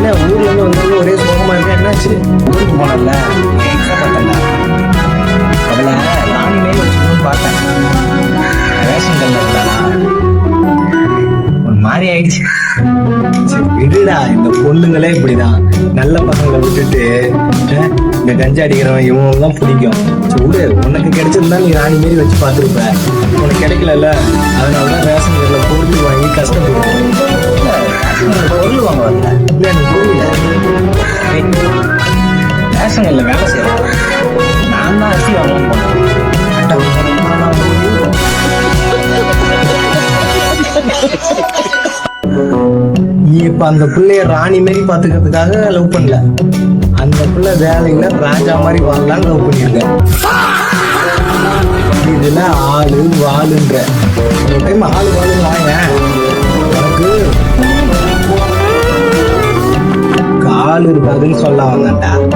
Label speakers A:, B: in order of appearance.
A: என்ன ஊர்ல இருந்து வந்து ஒரே சோகமா இருக்கா? என்னாச்சு?
B: ஊருக்கு போனல பார்த்தேன்டா. அவளை ராணி மேல வச்சுக்கணும்னு பார்த்தேன். ரேஷன் கல்ல ஒரு மாதிரி ஆயிடுச்சு.
A: சரி விடுடா, இந்த பொண்ணுங்களே இப்படிதான். நல்ல பசங்களை விட்டுட்டு இந்த கஞ்சா அடிக்கிறவன் இவன் தான் பிடிக்கும். சரி விடு, உனக்கு கிடைச்சிருந்தா நீ ராணி மாரி வச்சு பார்த்துருப்ப. உனக்கு கிடைக்கல, அதனாலதான் ரேஷன் கடையில பொருள் வாங்கி கஷ்டப்படுறேன்.
B: பொருள் வாங்க வரல.
A: எனக்கு புரியல.
B: ரேஷன் கல்ல வேலை செய்யறேன். நான் தான் அரிசி வாங்க போனேன்.
A: நீ இப்ப அந்த பிள்ளைய ராணி மாரி பாத்துக்கிறதுக்காக லவ் பண்ணல. அந்த பிள்ளை வேலையில ராஜா மாதிரி வாழலான்னு லவ் பண்ணிருக்க. இதுல ஆளு வாழுன்ற ஒரு டைம் ஆளு வாழு வாங்க. உனக்கு கால் இருக்காதுன்னு சொல்ல வந்தேன்டா.